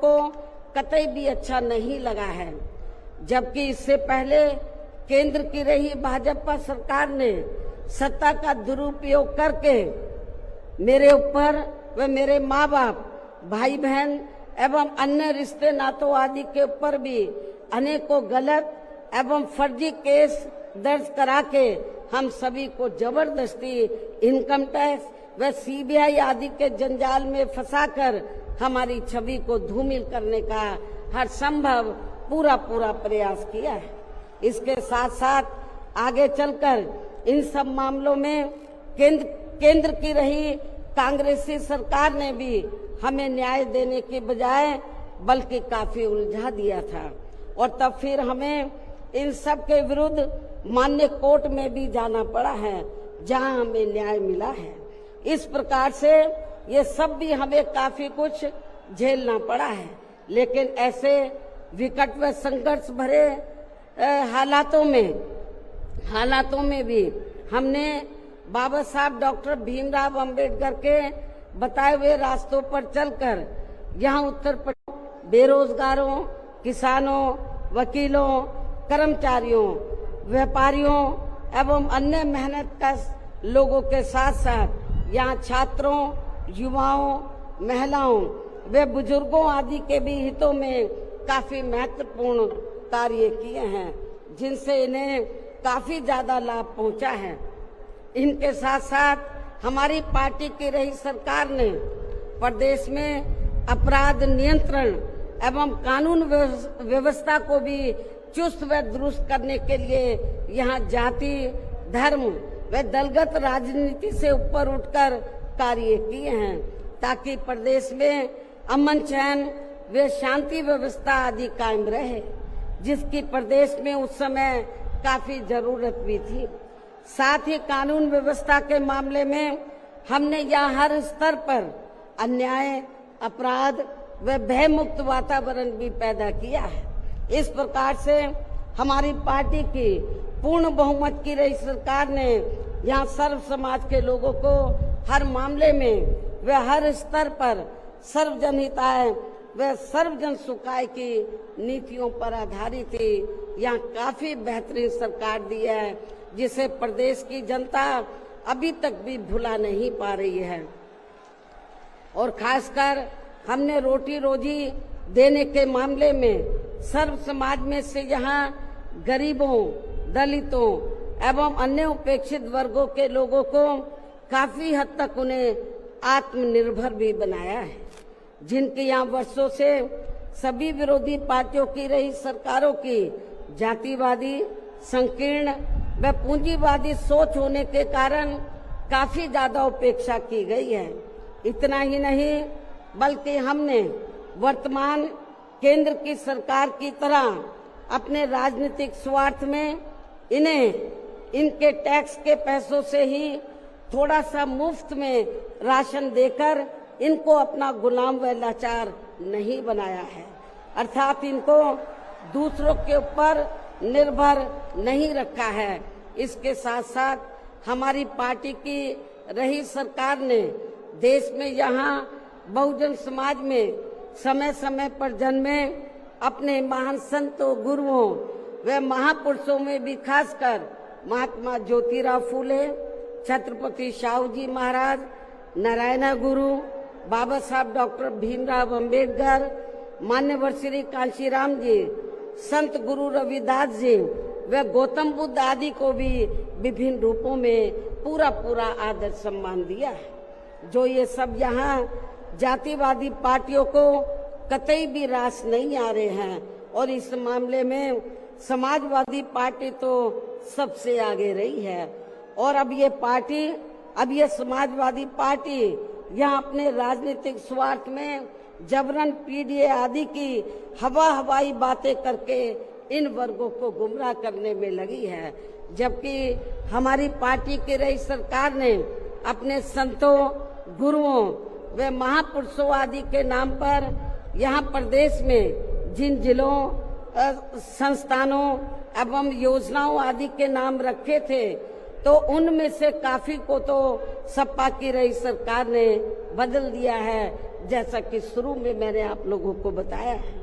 को कतई भी अच्छा नहीं लगा है। जबकि इससे पहले केंद्र की रही भाजपा सरकार ने सत्ता का दुरुपयोग करके मेरे ऊपर व मेरे माँ बाप, भाई बहन एवं अन्य रिश्ते नातों आदि के ऊपर भी अनेकों गलत एवं फर्जी केस दर्ज करा के हम सभी को जबरदस्ती इनकम टैक्स व सीबीआई आदि के जंजाल में फंसाकर हमारी छवि को धूमिल करने का हर संभव पूरा प्रयास किया है। इसके साथ साथ आगे चलकर इन सब मामलों में केंद्र की रही कांग्रेसी सरकार ने भी हमें न्याय देने के बजाय बल्कि काफी उलझा दिया था और तब फिर हमें इन सब के विरुद्ध माननीय कोर्ट में भी जाना पड़ा है, जहां हमें न्याय मिला है। इस प्रकार से ये सब भी हमें काफी कुछ झेलना पड़ा है, लेकिन ऐसे विकट व संघर्ष भरे हालातों में भी हमने बाबा साहब डॉक्टर भीमराव अंबेडकर के बताए हुए रास्तों पर चलकर यहाँ उत्तर प्रदेश बेरोजगारों, किसानों, वकीलों, कर्मचारियों, व्यापारियों एवं अन्य मेहनतकश लोगों के साथ साथ यहाँ छात्रों, युवाओं, महिलाओं व बुजुर्गों आदि के भी हितों में काफी महत्वपूर्ण कार्य किए हैं, जिनसे इन्हें काफी ज्यादा लाभ पहुंचा है। इनके साथ साथ हमारी पार्टी की रही सरकार ने प्रदेश में अपराध नियंत्रण एवं कानून व्यवस्था को भी चुस्त व दुरुस्त करने के लिए यहाँ जाति, धर्म व दलगत राजनीति से ऊपर उठकर कार्य किए हैं, ताकि प्रदेश में अमन चैन व शांति व्यवस्था आदि कायम रहे, जिसकी प्रदेश में उस समय काफी जरूरत भी थी। साथ ही कानून व्यवस्था के मामले में हमने यहाँ हर स्तर पर अन्याय, अपराध व भय मुक्त वातावरण भी पैदा किया है। इस प्रकार से हमारी पार्टी की पूर्ण बहुमत की रही सरकार ने यहाँ सर्व समाज के लोगों को हर मामले में व हर स्तर पर सर्वजन हिताय व सर्वजन सुखाय की नीतियों पर आधारित ही यहाँ काफी बेहतरीन सरकार दी है, जिसे प्रदेश की जनता अभी तक भी भुला नहीं पा रही है। और खासकर हमने रोटी रोजी देने के मामले में सर्व समाज में से यहाँ गरीबों, दलितों एवं अन्य उपेक्षित वर्गों के लोगों को काफी हद तक उन्हें आत्मनिर्भर भी बनाया है, जिनके यहाँ वर्षों से सभी विरोधी पार्टियों की रही सरकारों की जातिवादी, संकीर्ण व पूंजीवादी सोच होने के कारण काफी ज्यादा उपेक्षा की गई है। इतना ही नहीं बल्कि हमने वर्तमान केंद्र की सरकार की तरह अपने राजनीतिक स्वार्थ में इनके टैक्स के पैसों से ही थोड़ा सा मुफ्त में राशन देकर इनको अपना गुलाम व लाचार नहीं बनाया है, अर्थात इनको दूसरों के ऊपर निर्भर नहीं रखा है। इसके साथ साथ हमारी पार्टी की रही सरकार ने देश में यहाँ बहुजन समाज में समय समय पर जन्मे अपने महान संतों, गुरुओं व महापुरुषों में भी खासकर महात्मा ज्योतिराव फूले, छत्रपति शाहू जी महाराज, नारायण गुरु, बाबा साहब डॉक्टर भीमराव अंबेडकर, मान्यवर श्री कांशीराम जी, संत गुरु रविदास जी व गौतम बुद्ध आदि को भी विभिन्न रूपों में पूरा आदर सम्मान दिया है। जो ये सब यहाँ जातिवादी पार्टियों को कतई भी रास नहीं आ रहे हैं, और इस मामले में समाजवादी पार्टी तो सबसे आगे रही है। और अब ये समाजवादी पार्टी यहाँ अपने राजनीतिक स्वार्थ में जबरन पीडीए आदि की हवाई बातें करके इन वर्गों को गुमराह करने में लगी है, जबकि हमारी पार्टी की रही सरकार ने अपने संतों, गुरुओं व महापुरुषों आदि के नाम पर यहाँ प्रदेश में जिन जिलों, संस्थानों एवं योजनाओं आदि के नाम रखे थे, तो उनमें से काफी को तो सपा की रही सरकार ने बदल दिया है, जैसा कि शुरू में मैंने आप लोगों को बताया है।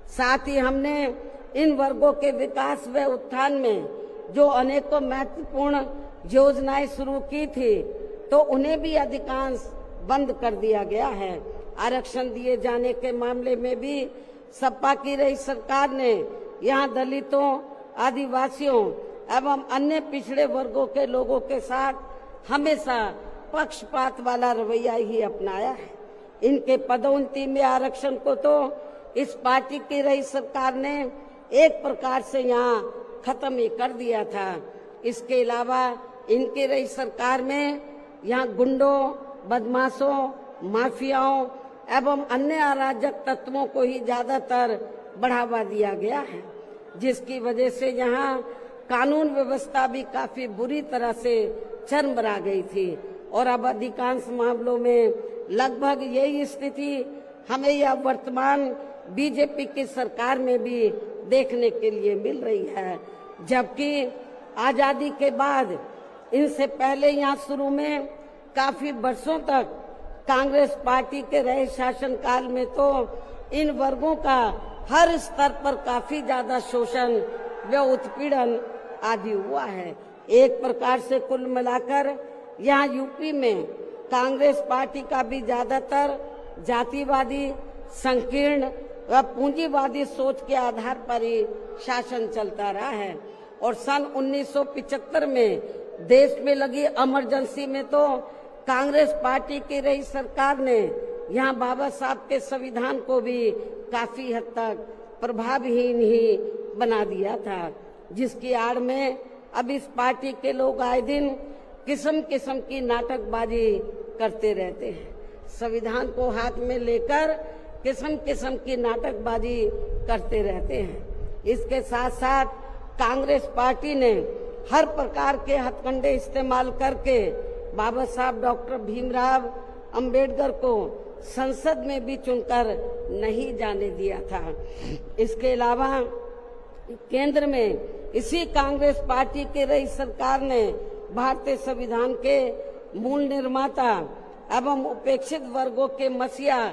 साथ ही हमने इन वर्गों के विकास व उत्थान में जो अनेकों महत्वपूर्ण योजनाएं शुरू की थी, तो उन्हें भी अधिकांश बंद कर दिया गया है। आरक्षण दिए जाने के मामले में भी सपा की रही सरकार ने यहाँ दलितों, आदिवासियों एवं अन्य पिछड़े वर्गों के लोगों के साथ हमेशा पक्षपात वाला रवैया ही अपनाया है। इनके पदोन्नति में आरक्षण को तो इस पार्टी की रही सरकार ने एक प्रकार से यहाँ खत्म ही कर दिया था। इसके अलावा इनकी रही सरकार में यहाँ गुंडों, बदमाशों, माफियाओं एवं अन्य अराजक तत्वों को ही ज्यादातर बढ़ावा दिया गया है, जिसकी वजह से यहाँ कानून व्यवस्था भी काफी बुरी तरह से चरमरा गई थी। और अब अधिकांश मामलों में लगभग यही स्थिति हमें यह वर्तमान बीजेपी की सरकार में भी देखने के लिए मिल रही है। जबकि आजादी के बाद, इनसे पहले यहाँ शुरू में काफी वर्षों तक कांग्रेस पार्टी के रहे शासनकाल में तो इन वर्गों का हर स्तर पर काफी ज्यादा शोषण व उत्पीड़न आदि हुआ है। एक प्रकार से कुल मिलाकर यहाँ यूपी में कांग्रेस पार्टी का भी ज्यादातर जातिवादी, संकीर्ण व पूंजीवादी सोच के आधार पर ही शासन चलता रहा है। और सन 1975 में देश में लगी इमरजेंसी में तो कांग्रेस पार्टी की रही सरकार ने यहाँ बाबा साहब के संविधान को भी काफी हद तक प्रभावहीन ही बना दिया था, जिसकी आड़ में अब इस पार्टी के लोग आए दिन किस्म किस्म की नाटकबाजी करते रहते हैं। संविधान को हाथ में लेकर किस्म किस्म की नाटकबाजी करते रहते हैं। इसके साथ साथ कांग्रेस पार्टी ने हर प्रकार के हथकंडे इस्तेमाल करके बाबा साहब डॉक्टर भीमराव अंबेडकर को संसद में भी चुनकर नहीं जाने दिया था। इसके अलावा केंद्र में इसी कांग्रेस पार्टी की रही सरकार ने भारतीय संविधान के मूल निर्माता एवं उपेक्षित वर्गों के मसीहा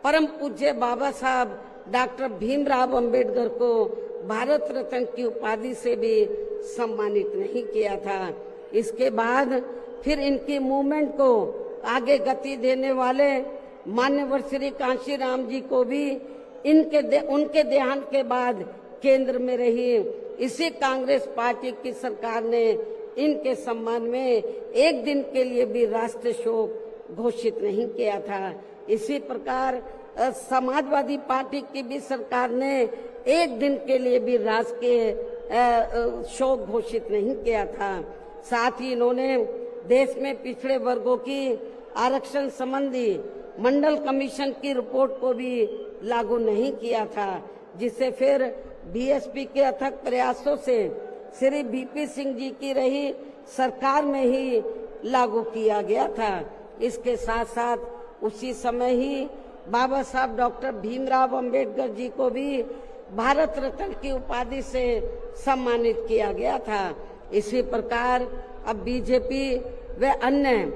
परम पूज्य बाबा साहब डॉक्टर भीमराव अंबेडकर को भारत रत्न की उपाधि से भी सम्मानित नहीं किया था। इसके बाद फिर इनकी मूवमेंट को आगे गति देने वाले मान्यवर श्री कांशीराम जी को भी उनके देहांत के बाद केंद्र में रही इसी कांग्रेस पार्टी की सरकार ने इनके सम्मान में एक दिन के लिए भी राष्ट्रीय शोक घोषित नहीं किया था। इसी प्रकार समाजवादी पार्टी की भी सरकार ने एक दिन के लिए भी राजकीय शोक घोषित नहीं किया था। साथ ही इन्होंने देश में पिछड़े वर्गों की आरक्षण संबंधी मंडल कमीशन की रिपोर्ट को भी लागू नहीं किया था, जिसे फिर बीएसपी के अथक प्रयासों से श्री बीपी सिंह जी की रही सरकार में ही लागू किया गया था। इसके साथ साथ उसी समय ही बाबा साहब डॉक्टर भीमराव अंबेडकर जी को भी भारत रत्न की उपाधि से सम्मानित किया गया था। इसी प्रकार अब बीजेपी व अन्य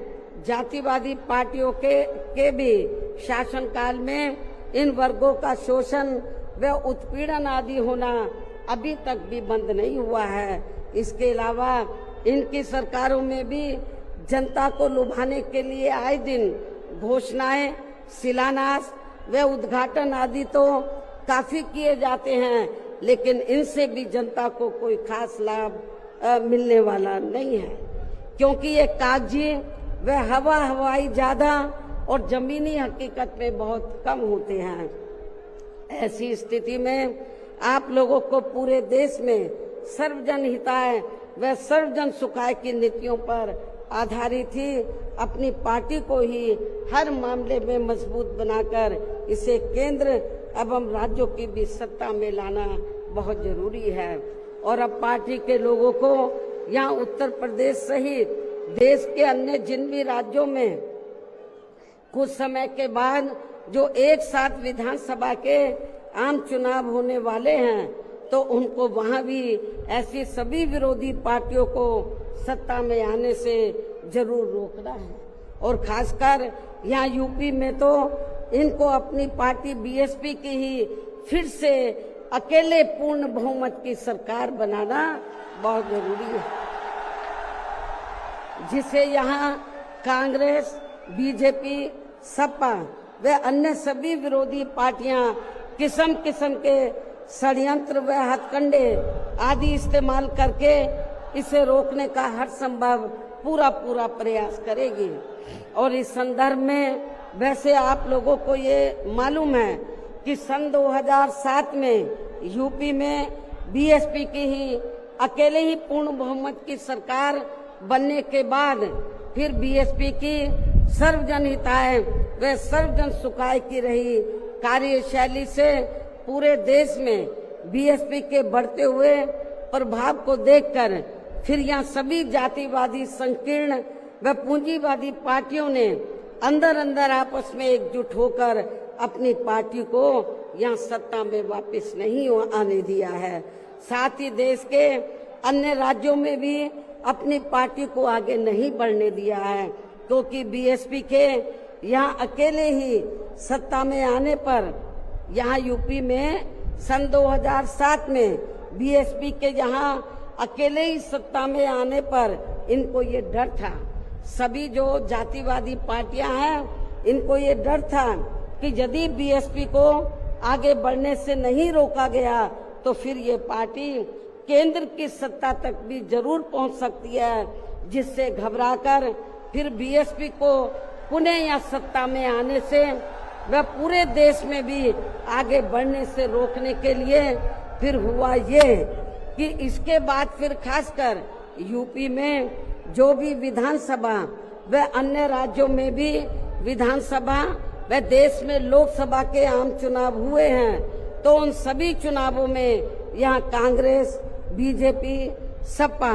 जातिवादी पार्टियों के भी शासनकाल में इन वर्गों का शोषण व उत्पीड़न आदि होना अभी तक भी बंद नहीं हुआ है। इसके अलावा इनकी सरकारों में भी जनता को लुभाने के लिए आए दिन घोषणाएं, शिलान्यास व उद्घाटन आदि तो काफी किए जाते हैं, लेकिन इनसे भी जनता को कोई खास लाभ मिलने वाला नहीं है, क्योंकि ये कागजी व हवाई ज्यादा और जमीनी हकीकत में बहुत कम होते हैं। ऐसी स्थिति में आप लोगों को पूरे देश में सर्वजन हिताय व सर्वजन सुखाय की नीतियों पर आधारित ही अपनी पार्टी को ही हर मामले में मजबूत बनाकर इसे केंद्र एवं राज्यों की भी सत्ता में लाना बहुत जरूरी है। और अब पार्टी के लोगों को यहाँ उत्तर प्रदेश सहित देश के अन्य जिन भी राज्यों में कुछ समय के बाद जो एक साथ विधानसभा के आम चुनाव होने वाले हैं, तो उनको वहां भी ऐसी सभी विरोधी पार्टियों को सत्ता में आने से जरूर रोकना है। और खासकर यहाँ यूपी में तो इनको अपनी पार्टी बीएसपी की ही फिर से अकेले पूर्ण बहुमत की सरकार बनाना बहुत जरूरी है, जिसे यहाँ कांग्रेस, बीजेपी, सपा व अन्य सभी विरोधी पार्टियां किस्म किस्म के षड्यंत्र व हथकंडे आदि इस्तेमाल करके इसे रोकने का हर संभव पूरा प्रयास करेगी। और इस संदर्भ में वैसे आप लोगों को ये मालूम है कि सन 2007 में यूपी में बीएसपी की ही अकेले ही पूर्ण बहुमत की सरकार बनने के बाद फिर बीएसपी की सर्वजन हिताय व सर्वजन सुखाय की रही कार्यशैली से पूरे देश में बीएसपी के बढ़ते हुए प्रभाव को देखकर फिर यहाँ सभी जातिवादी, संकीर्ण व पूंजीवादी पार्टियों ने अंदर अंदर आपस में एकजुट होकर अपनी पार्टी को यहाँ सत्ता में वापस नहीं आने दिया है। साथ ही देश के अन्य राज्यों में भी अपनी पार्टी को आगे नहीं बढ़ने दिया है, क्योंकि बीएसपी के यहाँ अकेले ही सत्ता में आने पर यहाँ यूपी में सन 2007 में बीएसपी के यहाँ अकेले ही सत्ता में आने पर इनको ये डर था, सभी जो जातिवादी पार्टियां हैं इनको ये डर था कि यदि बीएसपी को आगे बढ़ने से नहीं रोका गया तो फिर ये पार्टी केंद्र की सत्ता तक भी जरूर पहुंच सकती है, जिससे घबराकर फिर बीएसपी को पुनः या सत्ता में आने से व पूरे देश में भी आगे बढ़ने से रोकने के लिए फिर हुआ ये कि इसके बाद फिर खासकर यूपी में जो भी विधानसभा व अन्य राज्यों में भी विधानसभा व देश में लोकसभा के आम चुनाव हुए हैं, तो उन सभी चुनावों में यहाँ कांग्रेस, बीजेपी, सपा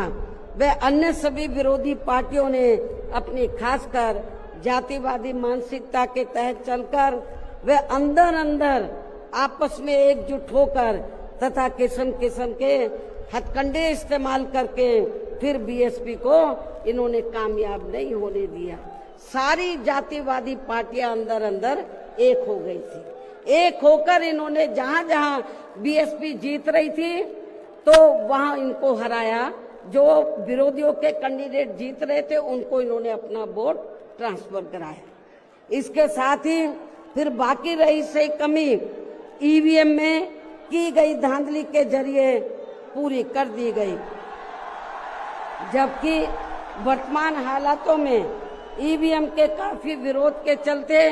व अन्य सभी विरोधी पार्टियों ने अपनी खासकर जातिवादी मानसिकता के तहत चलकर वे अंदर अंदर आपस में एकजुट होकर तथा किस्म किस्म के हथकंडे इस्तेमाल करके फिर बीएसपी को इन्होंने कामयाब नहीं होने दिया। सारी जातिवादी पार्टियां अंदर अंदर एक हो गई थी। एक होकर इन्होंने जहां जहां बीएसपी जीत रही थी तो वहां इनको हराया, जो विरोधियों के कैंडिडेट जीत रहे थे उनको इन्होंने अपना वोट ट्रांसफर कराया। इसके साथ ही फिर बाकी रही से कमी ईवीएम में की गई धांधली के जरिए पूरी कर दी गई, जबकि वर्तमान हालातों में ईवीएम के काफी विरोध के चलते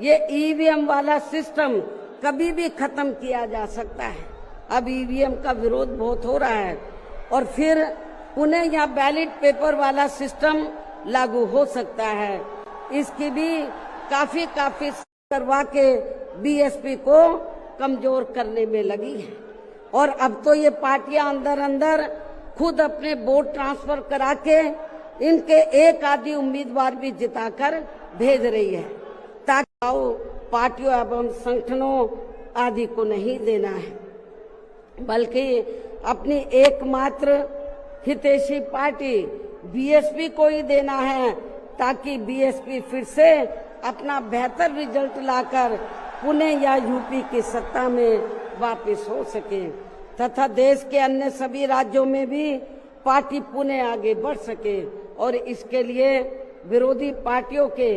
ये ईवीएम वाला सिस्टम कभी भी खत्म किया जा सकता है। अब ईवीएम का विरोध बहुत हो रहा है और फिर उन्हें यहाँ बैलेट पेपर वाला सिस्टम लागू हो सकता है। इसकी भी काफी करवा के बीएसपी को कमजोर करने में लगी है और अब तो ये पार्टियां अंदर अंदर खुद अपने वोट ट्रांसफर करा के इनके एक आधी उम्मीदवार भी जिताकर भेज रही है, ताकि पार्टियों एवं संगठनों आदि को नहीं देना है, बल्कि अपनी एकमात्र हितैषी पार्टी बीएसपी को ही देना है, ताकि बीएसपी फिर से अपना बेहतर रिजल्ट लाकर पुणे या यूपी की सत्ता में वापस हो सके तथा देश के अन्य सभी राज्यों में भी पार्टी पुणे आगे बढ़ सके। और इसके लिए विरोधी पार्टियों के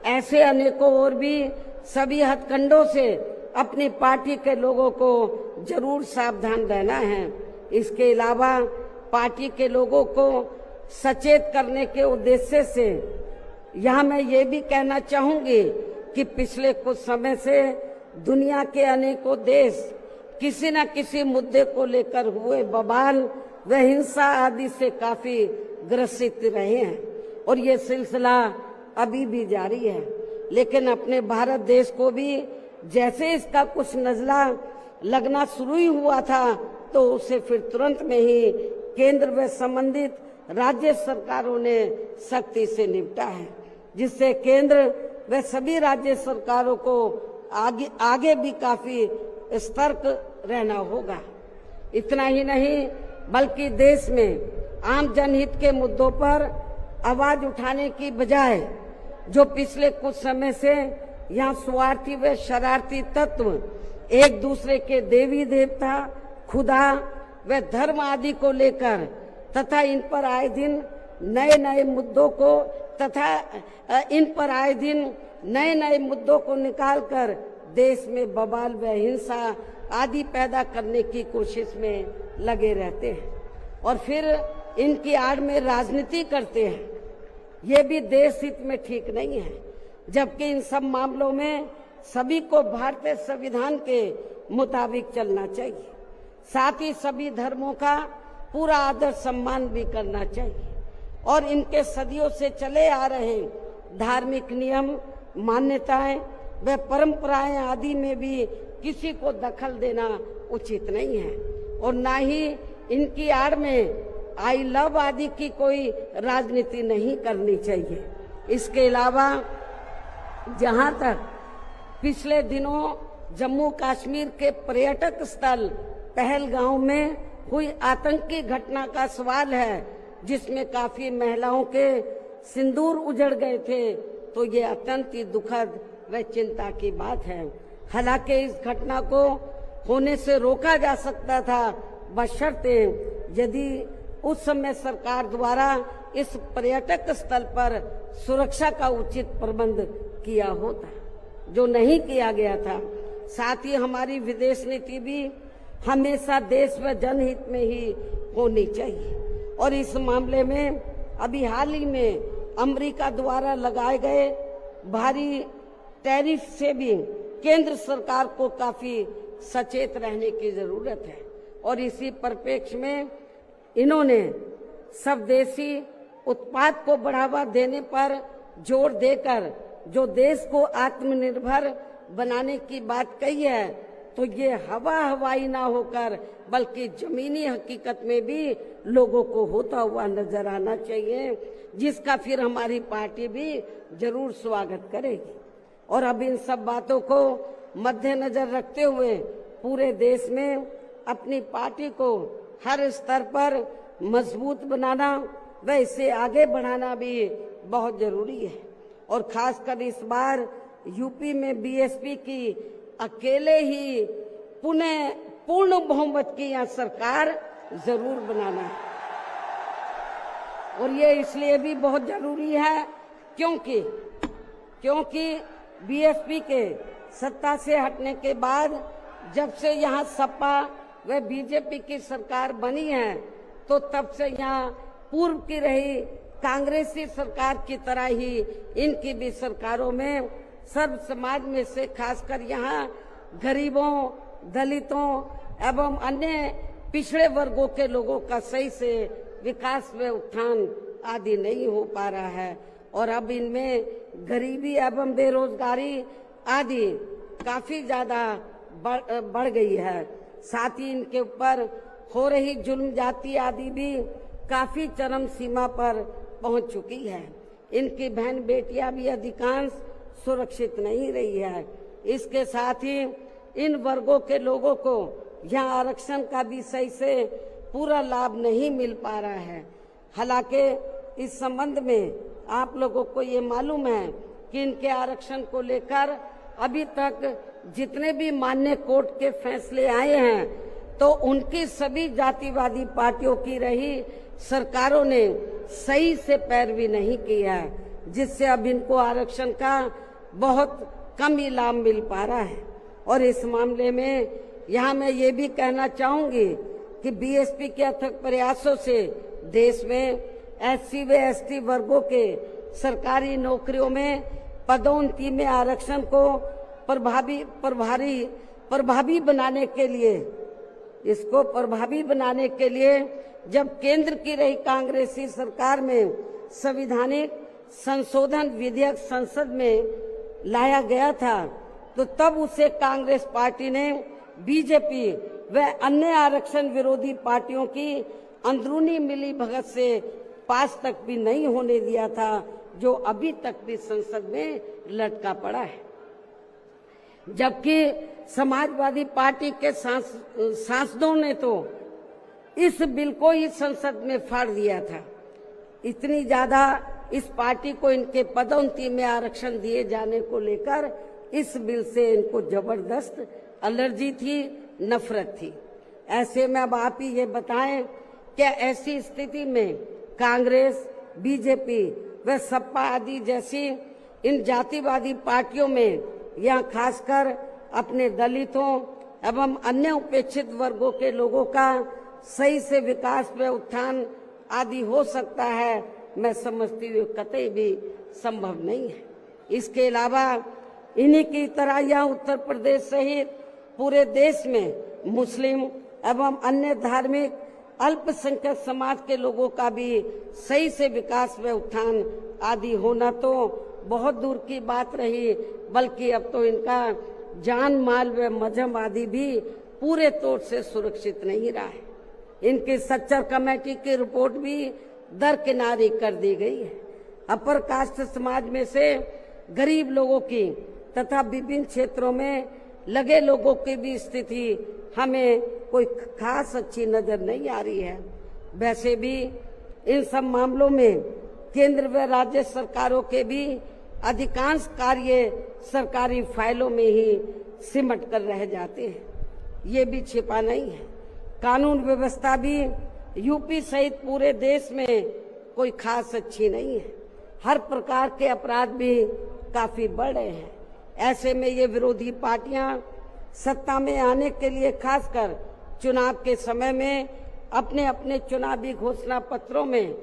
ऐसे अनेकों और भी सभी हथकंडों से अपनी पार्टी के लोगों को जरूर सावधान रहना है। इसके अलावा पार्टी के लोगों को सचेत करने के उद्देश्य से यहाँ मैं ये भी कहना चाहूंगी कि पिछले कुछ समय से दुनिया के अनेकों देश किसी न किसी मुद्दे को लेकर हुए बवाल व हिंसा आदि से काफी ग्रसित रहे हैं और ये सिलसिला अभी भी जारी है। लेकिन अपने भारत देश को भी जैसे इसका कुछ नजला लगना शुरू ही हुआ था तो उसे फिर तुरंत में ही केंद्र व संबंधित राज्य सरकारों ने सख्ती से निपटा है, जिससे केंद्र व सभी राज्य सरकारों को आगे भी काफी सतर्क रहना होगा। इतना ही नहीं बल्कि देश में आम जनहित के मुद्दों पर आवाज उठाने की बजाय जो पिछले कुछ समय से यहाँ स्वार्थी व शरारती तत्व एक दूसरे के देवी देवता, खुदा व धर्म आदि को लेकर तथा इन पर आए दिन नए नए मुद्दों को निकालकर देश में बवाल व हिंसा आदि पैदा करने की कोशिश में लगे रहते हैं और फिर इनकी आड़ में राजनीति करते हैं। ये भी देश हित में ठीक नहीं है, जबकि इन सब मामलों में सभी को भारतीय संविधान के मुताबिक चलना चाहिए। साथ ही सभी धर्मों का पूरा आदर सम्मान भी करना चाहिए और इनके सदियों से चले आ रहे धार्मिक नियम, मान्यताएं व परंपराएं आदि में भी किसी को दखल देना उचित नहीं है और ना ही इनकी आड़ में आई लव आदि की कोई राजनीति नहीं करनी चाहिए। इसके अलावा जहां तक पिछले दिनों जम्मू कश्मीर के पर्यटक स्थल पहलगांव में हुई आतंकी घटना का सवाल है, जिसमें काफी महिलाओं के सिंदूर उजड़ गए थे, तो ये अत्यंत ही दुखद व चिंता की बात है। हालांकि इस घटना को होने से रोका जा सकता था, बशर्ते यदि उस समय सरकार द्वारा इस पर्यटक स्थल पर सुरक्षा का उचित प्रबंध किया होता, जो नहीं किया गया था। साथ ही हमारी विदेश नीति भी हमेशा देश व जनहित में ही होनी चाहिए और इस मामले में अभी हाल ही में अमेरिका द्वारा लगाए गए भारी टैरिफ से भी केंद्र सरकार को काफी सचेत रहने की जरूरत है और इसी परिप्रेक्ष्य में इन्होंने स्वदेशी उत्पाद को बढ़ावा देने पर जोर देकर जो देश को आत्मनिर्भर बनाने की बात कही है, तो ये हवाई ना होकर बल्कि जमीनी हकीकत में भी लोगों को होता हुआ नजर आना चाहिए, जिसका फिर हमारी पार्टी भी जरूर स्वागत करेगी। और अब इन सब बातों को मद्देनजर रखते हुए पूरे देश में अपनी पार्टी को हर स्तर पर मजबूत बनाना व इसे आगे बढ़ाना भी बहुत जरूरी है और खासकर इस बार यूपी में बीएसपी की अकेले ही पूर्ण बहुमत की यहाँ सरकार जरूर बनाना है और ये इसलिए भी बहुत जरूरी है क्योंकि बीएसपी के सत्ता से हटने के बाद जब से यहाँ सपा व बीजेपी की सरकार बनी है, तो तब से यहाँ पूर्व की रही कांग्रेसी सरकार की तरह ही इनकी भी सरकारों में सर्व समाज में से खासकर यहाँ गरीबों, दलितों एवं अन्य पिछड़े वर्गों के लोगों का सही से विकास व उत्थान आदि नहीं हो पा रहा है और अब इनमें गरीबी एवं बेरोजगारी आदि काफी ज्यादा बढ़ गई है। साथ ही इनके ऊपर हो रही जुल्म जाति आदि भी काफी चरम सीमा पर पहुंच चुकी है। इनकी बहन बेटियां भी अधिकांश सुरक्षित नहीं रही है। इसके साथ ही इन वर्गों के लोगों को यहाँ आरक्षण का भी सही से पूरा लाभ नहीं मिल पा रहा है। हालांकि इस संबंध में आप लोगों को ये मालूम है कि इनके आरक्षण को लेकर अभी तक जितने भी मान्य कोर्ट के फैसले आए हैं, तो उनकी सभी जातिवादी पार्टियों की रही सरकारों ने सही से पैरवी नहीं की है, जिससे अब इनको आरक्षण का बहुत कम ही लाभ मिल पा रहा है। और इस मामले में यहाँ मैं ये भी कहना चाहूंगी कि बीएसपी के अथक प्रयासों से देश में एससी व एसटी वर्गों के सरकारी नौकरियों में पदोन्नति में आरक्षण को प्रभावी बनाने के लिए जब केंद्र की रही कांग्रेसी सरकार में संवैधानिक संशोधन विधेयक संसद में लाया गया था, तो तब उसे कांग्रेस पार्टी ने बीजेपी व अन्य आरक्षण विरोधी पार्टियों की अंदरूनी मिलीभगत से पास तक भी नहीं होने दिया था, जो अभी तक भी संसद में लटका पड़ा है। जबकि समाजवादी पार्टी के सांसदों ने तो इस बिल को ही संसद में फाड़ दिया था। इतनी ज्यादा इस पार्टी को इनके पदोन्नति में आरक्षण दिए जाने को लेकर इस बिल से इनको जबरदस्त एलर्जी थी, नफरत थी। ऐसे में अब आप ही ये बताएं, क्या ऐसी स्थिति में कांग्रेस, बीजेपी व सपा आदि जैसी इन जातिवादी पार्टियों में यहाँ खासकर अपने दलितों एवं अन्य उपेक्षित वर्गों के लोगों का सही से विकास व उत्थान आदि हो सकता है? मैं समझती हूँ कतई भी संभव नहीं है। इसके अलावा इन्हीं की तरह यहाँ उत्तर प्रदेश सहित पूरे देश में मुस्लिम एवं अन्य धार्मिक अल्पसंख्यक समाज के लोगों का भी सही से विकास व उत्थान आदि होना तो बहुत दूर की बात रही, बल्कि अब तो इनका जान माल व मजहब आदि भी पूरे तौर से सुरक्षित नहीं रहा है। इनकी सच्चर कमेटी की रिपोर्ट भी दरकिनारी कर दी गई है। अपर कास्ट समाज में से गरीब लोगों की तथा विभिन्न क्षेत्रों में लगे लोगों की भी स्थिति हमें कोई खास अच्छी नजर नहीं आ रही है। वैसे भी इन सब मामलों में केंद्र व राज्य सरकारों के भी अधिकांश कार्य सरकारी फाइलों में ही सिमट कर रह जाते हैं, ये भी छिपा नहीं है। कानून व्यवस्था भी यूपी सहित पूरे देश में कोई खास अच्छी नहीं है। हर प्रकार के अपराध भी काफी बढ़ रहे हैं। ऐसे में ये विरोधी पार्टियां सत्ता में आने के लिए खासकर चुनाव के समय में अपने अपने चुनावी घोषणा पत्रों में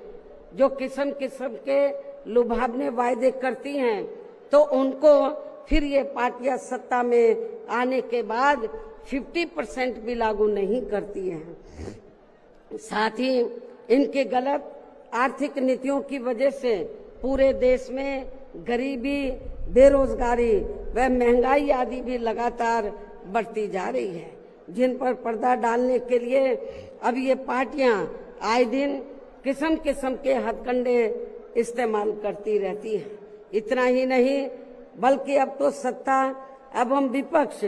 जो किस्म किस्म के लुभावने वायदे करती हैं, तो उनको फिर ये पार्टियां सत्ता में आने के बाद 50% भी लागू नहीं करती हैं। साथ ही इनके गलत आर्थिक नीतियों की वजह से पूरे देश में गरीबी, बेरोजगारी व महंगाई आदि भी लगातार बढ़ती जा रही है, जिन पर पर्दा डालने के लिए अब ये पार्टियां आए दिन किस्म किस्म के हथकंडे इस्तेमाल करती रहती हैं। इतना ही नहीं, बल्कि अब तो सत्ता एवं विपक्ष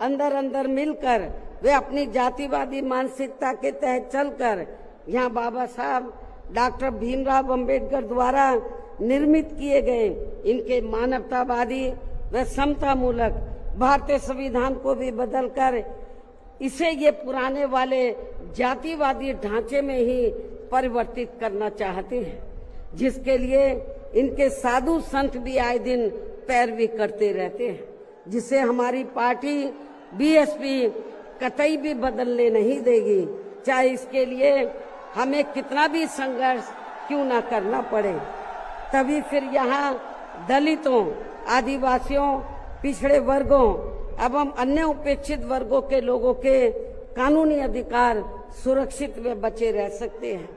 अंदर अंदर मिलकर वे अपनी जातिवादी मानसिकता के तहत चलकर यहाँ बाबा साहब डॉक्टर भीमराव अंबेडकर द्वारा निर्मित किए गए इनके मानवतावादी व समता मूलक भारतीय संविधान को भी बदलकर इसे ये पुराने वाले जातिवादी ढांचे में ही परिवर्तित करना चाहते हैं, जिसके लिए इनके साधु संत भी आए दिन पैरवी करते रहते हैं, जिसे हमारी पार्टी बीएसपी कतई भी बदलने नहीं देगी, चाहे इसके लिए हमें कितना भी संघर्ष क्यों ना करना पड़े। तभी फिर यहाँ दलितों, आदिवासियों, पिछड़े वर्गों एवं अन्य उपेक्षित वर्गों के लोगों के कानूनी अधिकार सुरक्षित व बचे रह सकते हैं।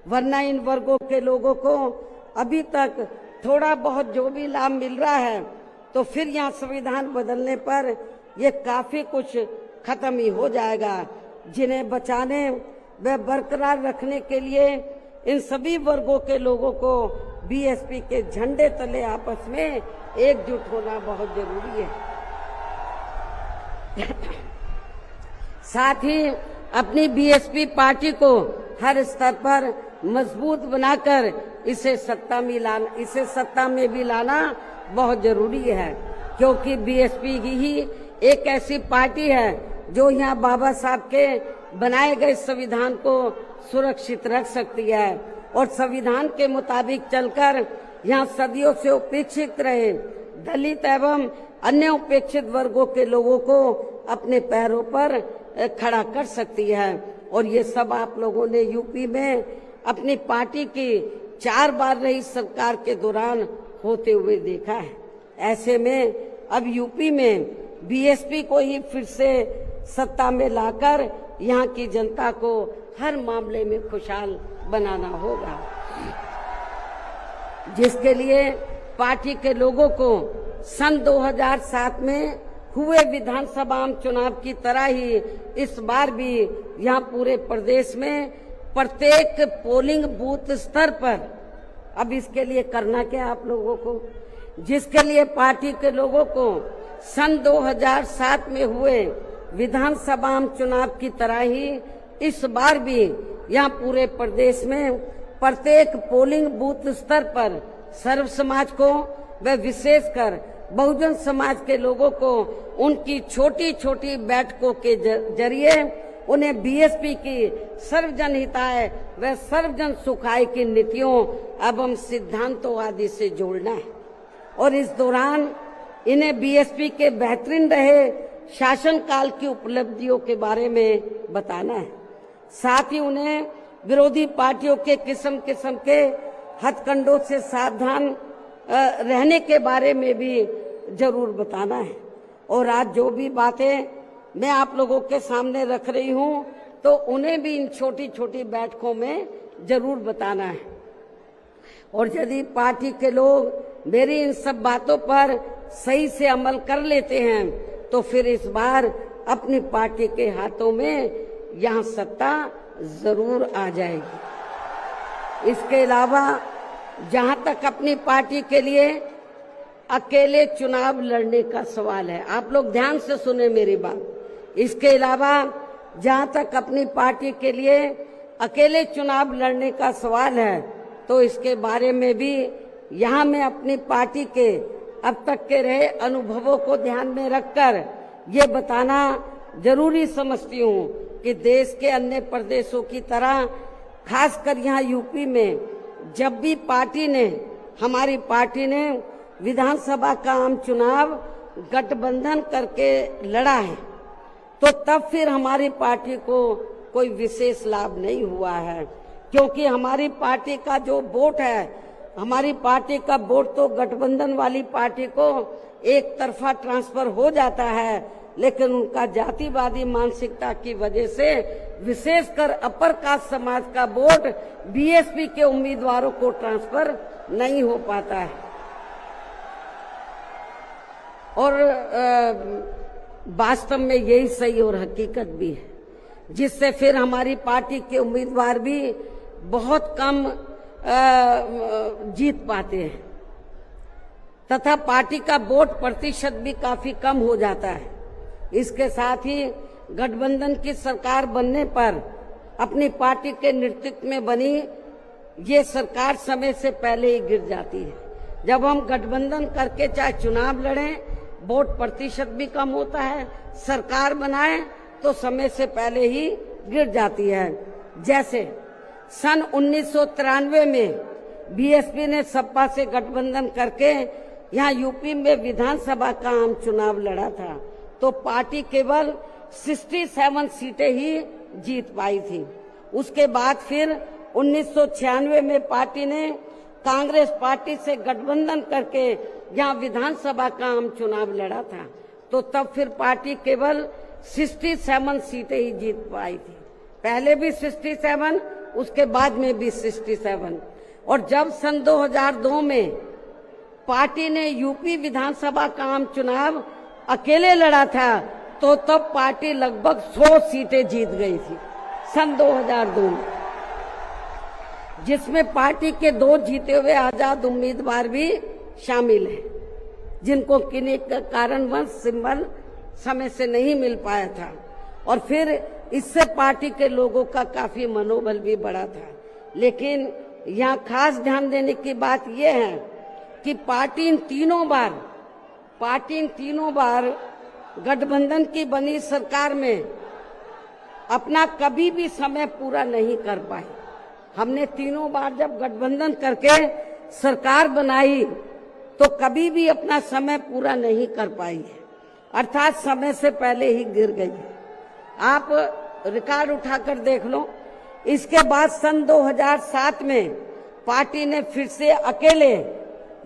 वरना इन वर्गों के लोगों को अभी तक थोड़ा बहुत जो भी लाभ मिल रहा है, तो फिर यहाँ संविधान बदलने पर ये काफी कुछ खत्म ही हो जाएगा, जिन्हें बचाने व बरकरार रखने के लिए इन सभी वर्गों के लोगों को बीएसपी के झंडे तले आपस में एकजुट होना बहुत जरूरी है। साथ ही अपनी बीएसपी पार्टी को हर स्तर पर मजबूत बनाकर इसे सत्ता में भी लाना बहुत जरूरी है, क्योंकि बीएसपी ही एक ऐसी पार्टी है जो यहाँ बाबा साहब के बनाए गए संविधान को सुरक्षित रख सकती है और संविधान के मुताबिक चलकर यहाँ सदियों से उपेक्षित रहे दलित एवं अन्य उपेक्षित वर्गों के लोगों को अपने पैरों पर खड़ा कर सकती है। और ये सब आप लोगों ने यूपी में अपनी पार्टी की 4 बार रही सरकार के दौरान होते हुए देखा है। ऐसे में अब यूपी में बीएसपी को ही फिर से सत्ता में लाकर यहाँ की जनता को हर मामले में खुशहाल बनाना होगा, जिसके लिए पार्टी के लोगों को सन 2007 में हुए विधानसभा चुनाव की तरह ही इस बार भी यहाँ पूरे प्रदेश में प्रत्येक पोलिंग बूथ स्तर पर अब इसके लिए करना क्या आप लोगों को, जिसके लिए पार्टी के लोगों को सन 2007 में हुए विधानसभा चुनाव की तरह ही इस बार भी यहाँ पूरे प्रदेश में प्रत्येक पोलिंग बूथ स्तर पर सर्व समाज को व विशेषकर बहुजन समाज के लोगों को उनकी छोटी छोटी बैठकों के जरिए उन्हें बीएसपी की सर्वजन हिताय व सर्वजन सुखाय की नीतियों एवं सिद्धांतों आदि से जोड़ना है और इस दौरान इन्हें बीएसपी के बेहतरीन रहे शासनकाल की उपलब्धियों के बारे में बताना है। साथ ही उन्हें विरोधी पार्टियों के किस्म किस्म के हथकंडों से सावधान रहने के बारे में भी जरूर बताना है। और आज जो भी बातें मैं आप लोगों के सामने रख रही हूं तो उन्हें भी इन छोटी छोटी बैठकों में जरूर बताना है। और यदि पार्टी के लोग मेरी इन सब बातों पर सही से अमल कर लेते हैं तो फिर इस बार अपनी पार्टी के हाथों में यहाँ सत्ता जरूर आ जाएगी। इसके अलावा जहां तक अपनी पार्टी के लिए अकेले चुनाव लड़ने का सवाल है, आप लोग ध्यान से सुने मेरी बात। इसके अलावा जहां तक अपनी पार्टी के लिए अकेले चुनाव लड़ने का सवाल है तो इसके बारे में भी यहाँ मैं अपनी पार्टी के अब तक के रहे अनुभवों को ध्यान में रखकर ये बताना जरूरी समझती हूँ कि देश के अन्य प्रदेशों की तरह खासकर यहाँ यूपी में जब भी हमारी पार्टी ने विधानसभा का आम चुनाव गठबंधन करके लड़ा है तो तब फिर हमारी पार्टी को कोई विशेष लाभ नहीं हुआ है, क्योंकि हमारी पार्टी का जो वोट है, हमारी पार्टी का वोट तो गठबंधन वाली पार्टी को एक तरफा ट्रांसफर हो जाता है, लेकिन उनका जातिवादी मानसिकता की वजह से विशेषकर अपर कास्ट समाज का वोट बीएसपी के उम्मीदवारों को ट्रांसफर नहीं हो पाता है। और वास्तव में यही सही और हकीकत भी है, जिससे फिर हमारी पार्टी के उम्मीदवार भी बहुत कम जीत पाते हैं तथा पार्टी का वोट प्रतिशत भी काफी कम हो जाता है। इसके साथ ही गठबंधन की सरकार बनने पर अपनी पार्टी के नेतृत्व में बनी ये सरकार समय से पहले ही गिर जाती है। जब हम गठबंधन करके चाहे चुनाव लड़ें, वोट प्रतिशत भी कम होता है, सरकार बनाए तो समय से पहले ही गिर जाती है। जैसे सन 1993 में बीएसपी ने सपा से गठबंधन करके यहाँ यूपी में विधानसभा का आम चुनाव लड़ा था तो पार्टी केवल 67 सीटें ही जीत पाई थी। उसके बाद फिर 1996 में पार्टी ने कांग्रेस पार्टी से गठबंधन करके यहाँ विधानसभा का आम चुनाव लड़ा था तो तब फिर पार्टी केवल 67 सीटें ही जीत पाई थी। पहले भी 67, उसके बाद में भी 67। और जब सन 2002 में पार्टी ने यूपी विधानसभा का आम चुनाव अकेले लड़ा था तो तब पार्टी लगभग 100 सीटें जीत गई थी सन 2002 में, जिसमें पार्टी के 2 जीते हुए आजाद उम्मीदवार भी शामिल हैं, जिनको किन्हीं कारणवश सिंबल समय से नहीं मिल पाया था। और फिर इससे पार्टी के लोगों का काफी मनोबल भी बढ़ा था। लेकिन यहाँ खास ध्यान देने की बात यह है कि पार्टी इन तीनों बार गठबंधन की बनी सरकार में अपना कभी भी समय पूरा नहीं कर पाई। हमने तीनों बार जब गठबंधन करके सरकार बनाई तो कभी भी अपना समय पूरा नहीं कर पाई है, अर्थात समय से पहले ही गिर गई है। आप रिकॉर्ड उठाकर देख लो। इसके बाद सन 2007 में पार्टी ने फिर से अकेले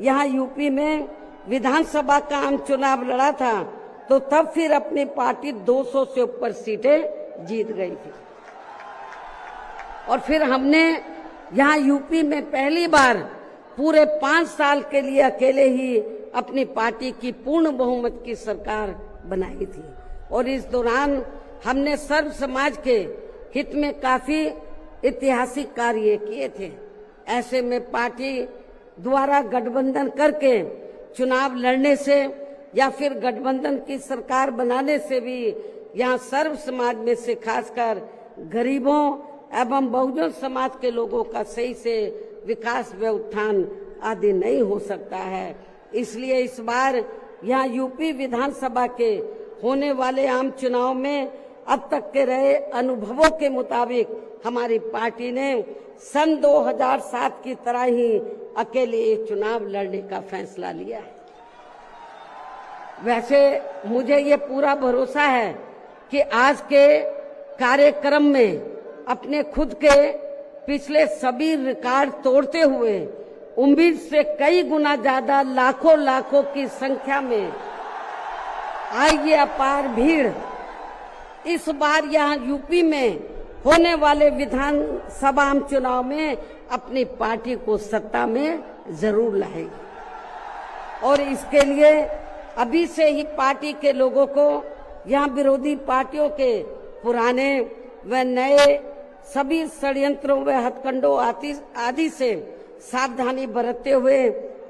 यहाँ यूपी में विधानसभा का आम चुनाव लड़ा था तो तब फिर अपनी पार्टी 200 से ऊपर सीटें जीत गई थी। और फिर हमने यहाँ यूपी में पहली बार पूरे 5 साल के लिए अकेले ही अपनी पार्टी की पूर्ण बहुमत की सरकार बनाई थी। और इस दौरान हमने सर्व समाज के हित में काफी ऐतिहासिक कार्य किए थे। ऐसे में पार्टी द्वारा गठबंधन करके चुनाव लड़ने से या फिर गठबंधन की सरकार बनाने से भी यहाँ सर्व समाज में से खासकर गरीबों एवं बहुजन समाज के लोगों का सही से विकास व उत्थान आदि नहीं हो सकता है। इसलिए इस बार यहाँ यूपी विधानसभा के होने वाले आम चुनाव में अब तक के रहे अनुभवों के मुताबिक हमारी पार्टी ने सन 2007 की तरह ही अकेले ये चुनाव लड़ने का फैसला लिया है। वैसे मुझे ये पूरा भरोसा है कि आज के कार्यक्रम में अपने खुद के पिछले सभी रिकॉर्ड तोड़ते हुए उम्मीद से कई गुना ज्यादा लाखों की संख्या में आई ये अपार भीड़ इस बार यहाँ यूपी में होने वाले विधानसभा आम चुनाव में अपनी पार्टी को सत्ता में जरूर लाएगी। और इसके लिए अभी से ही पार्टी के लोगों को यहाँ विरोधी पार्टियों के पुराने व नए सभी षड्यंत्रों व हथकंडों आदि से सावधानी बरतते हुए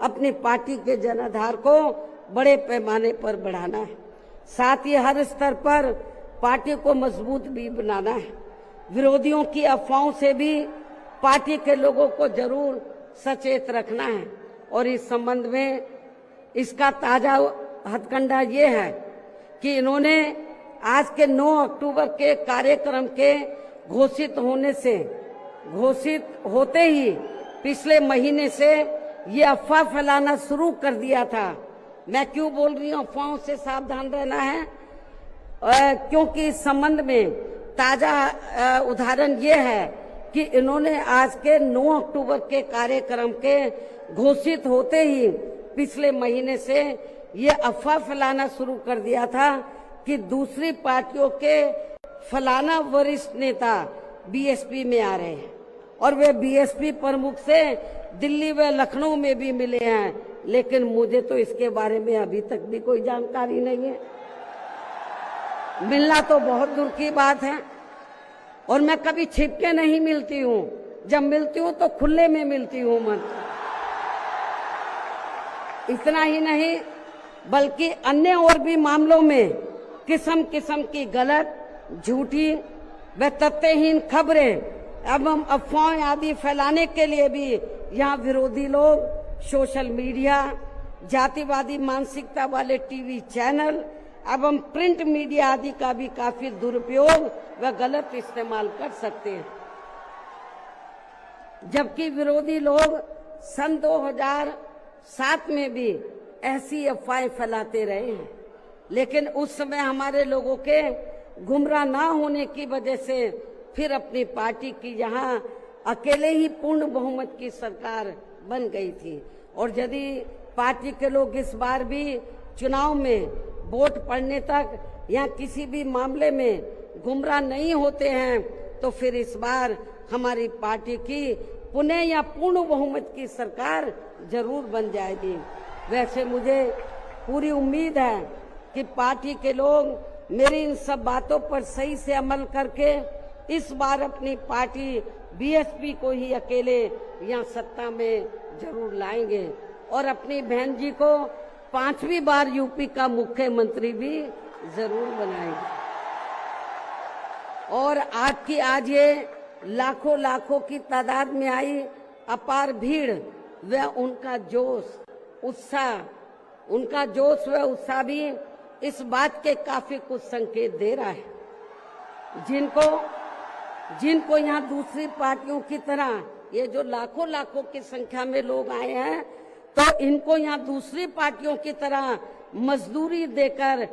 अपनी पार्टी के जनाधार को बड़े पैमाने पर बढ़ाना है। साथ ही हर स्तर पर पार्टी को मजबूत भी बनाना है। विरोधियों की अफवाहों से भी पार्टी के लोगों को जरूर सचेत रखना है। और इस संबंध में इसका ताजा हथकंडा ये है कि इन्होंने आज के 9 अक्टूबर के कार्यक्रम के घोषित होते ही पिछले महीने से ये अफवाह फैलाना शुरू कर दिया था। मैं क्यों बोल रही हूँ अफवाहों से सावधान रहना है, क्योंकि इस संबंध में ताजा उदाहरण ये है कि इन्होंने आज के 9 अक्टूबर के कार्यक्रम के घोषित होते ही पिछले महीने से ये अफवाह फैलाना शुरू कर दिया था कि दूसरी पार्टियों के फलाना वरिष्ठ नेता बीएसपी में आ रहे हैं और वे बीएसपी प्रमुख से दिल्ली व लखनऊ में भी मिले हैं, लेकिन मुझे तो इसके बारे में अभी तक भी कोई जानकारी नहीं है। मिलना तो बहुत दूर की बात है और मैं कभी छिप के नहीं मिलती हूँ, जब मिलती हूँ तो खुले में मिलती हूँ मन। इतना ही नहीं बल्कि अन्य और भी मामलों में किस्म किस्म की गलत, झूठी व तथ्यहीन खबरें एवं अफवाहें आदि फैलाने के लिए भी यहाँ विरोधी लोग सोशल मीडिया, जातिवादी मानसिकता वाले टीवी चैनल एवं प्रिंट मीडिया आदि का भी काफी दुरुपयोग व गलत इस्तेमाल कर सकते हैं। जबकि विरोधी लोग सन 2007 में भी ऐसी अफवाहें फैलाते रहे हैं, लेकिन उस समय हमारे लोगों के गुमराह ना होने की वजह से फिर अपनी पार्टी की यहाँ अकेले ही पूर्ण बहुमत की सरकार बन गई थी। और यदि पार्टी के लोग इस बार भी चुनाव में वोट पड़ने तक या किसी भी मामले में गुमराह नहीं होते हैं तो फिर इस बार हमारी पार्टी की पुनः या पूर्ण बहुमत की सरकार जरूर बन जाएगी। वैसे मुझे पूरी उम्मीद है कि पार्टी के लोग मेरी इन सब बातों पर सही से अमल करके इस बार अपनी पार्टी बीएसपी को ही अकेले यहाँ सत्ता में जरूर लाएंगे और अपनी बहन जी को 5वीं बार यूपी का मुख्यमंत्री भी जरूर बनाएंगे। और आज ये लाखों की तादाद में आई अपार भीड़ व उनका जोश व उत्साह भी इस बात के काफी कुछ संकेत दे रहा है। जिनको यहाँ दूसरी पार्टियों की तरह ये जो लाखों की संख्या में लोग आए हैं तो इनको यहाँ दूसरी पार्टियों की तरह मजदूरी देकर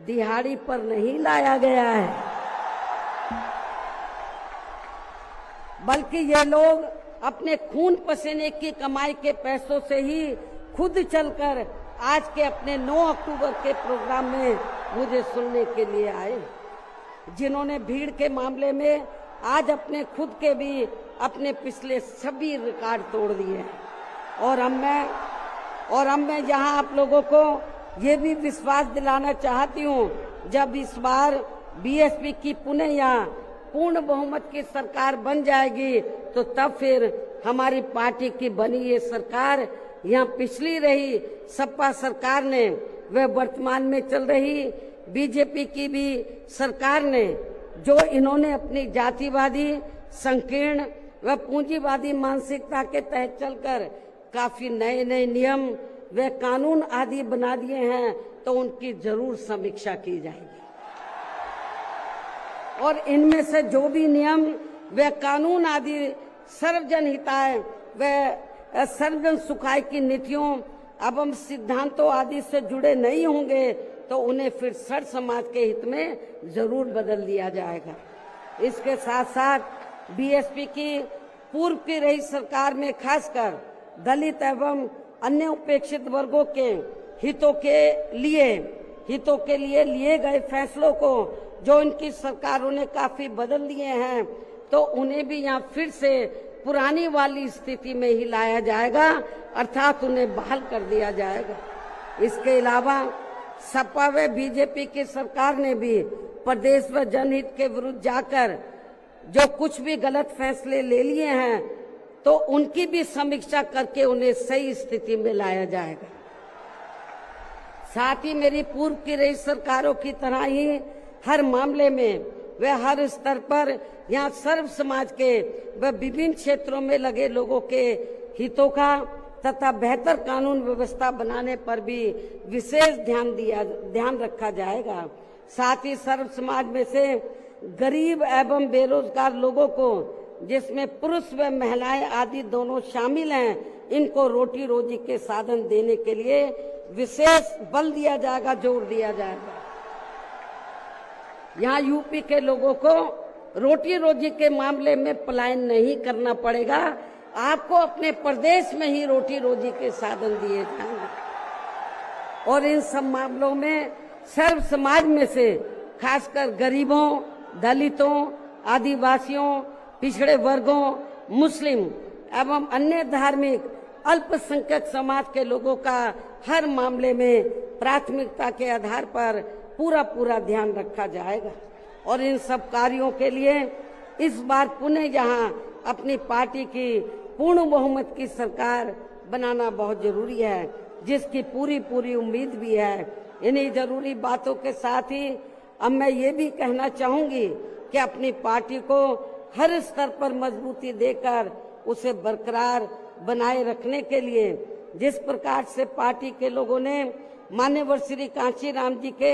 दिहाड़ी पर नहीं लाया गया है, बल्कि ये लोग अपने खून पसीने की कमाई के पैसों से ही खुद चलकर आज के अपने 9 अक्टूबर के प्रोग्राम में मुझे सुनने के लिए आए, जिन्होंने भीड़ के मामले में आज अपने खुद के भी अपने पिछले सभी रिकॉर्ड तोड़ दिए हैं। और अब मैं यहाँ आप लोगों को ये भी विश्वास दिलाना चाहती हूँ, जब इस बार बीएसपी की पुनः यहाँ पूर्ण बहुमत की सरकार बन जाएगी तो तब फिर हमारी पार्टी की बनी ये सरकार यहाँ पिछली रही सपा सरकार ने व वर्तमान में चल रही बीजेपी की भी सरकार ने जो इन्होंने अपनी जातिवादी, संकीर्ण व पूंजीवादी मानसिकता के तहत चलकर काफी नए नए नियम व कानून आदि बना दिए हैं, तो उनकी जरूर समीक्षा की जाएगी। और इनमें से जो भी नियम व कानून आदि सर्वजन हिताय व सर्वजन सुखाय की नीतियों एवं सिद्धांतों आदि से जुड़े नहीं होंगे, तो उन्हें फिर सर समाज के हित में जरूर बदल दिया जाएगा। इसके साथ साथ बीएसपी की पूर्व की रही सरकार में खासकर दलित एवं अन्य उपेक्षित वर्गों के हितों के लिए लिए गए फैसलों को जो इनकी सरकारों ने काफी बदल दिए हैं, तो उन्हें भी यहाँ फिर से पुरानी वाली स्थिति में ही लाया जाएगा, अर्थात उन्हें बहाल कर दिया जाएगा। इसके अलावा सपा व बीजेपी की सरकार ने भी प्रदेश व जनहित के विरुद्ध जाकर जो कुछ भी गलत फैसले ले लिए हैं, तो उनकी भी समीक्षा करके उन्हें सही स्थिति में लाया जाएगा। साथ ही मेरी पूर्व की रही सरकारों की तरह ही हर मामले में व हर स्तर पर यहाँ सर्व समाज के व विभिन्न क्षेत्रों में लगे लोगों के हितों का तथा बेहतर कानून व्यवस्था बनाने पर भी विशेष ध्यान रखा जाएगा। साथ ही सर्व समाज में से गरीब एवं बेरोजगार लोगों को, जिसमें पुरुष व महिलाएं आदि दोनों शामिल हैं, इनको रोटी रोजी के साधन देने के लिए विशेष बल दिया जाएगा, जोर दिया जाएगा। यहाँ यूपी के लोगों को रोटी रोजी के मामले में पलायन नहीं करना पड़ेगा, आपको अपने प्रदेश में ही रोटी रोजी के साधन दिए जाएंगे। और इन सब मामलों में सर्व समाज में से खासकर गरीबों, दलितों, आदिवासियों, पिछड़े वर्गों, मुस्लिम एवं अन्य धार्मिक अल्पसंख्यक समाज के लोगों का हर मामले में प्राथमिकता के आधार पर पूरा ध्यान रखा जाएगा। और इन सब कार्यों के लिए इस बार पुनः यहाँ अपनी पार्टी की पूर्ण बहुमत की सरकार बनाना बहुत जरूरी है, जिसकी पूरी उम्मीद भी है। इन्हीं जरूरी बातों के साथ ही अब मैं ये भी कहना चाहूंगी कि अपनी पार्टी को हर स्तर पर मजबूती देकर उसे बरकरार बनाए रखने के लिए जिस प्रकार से पार्टी के लोगों ने माननीय श्री कांशीराम जी के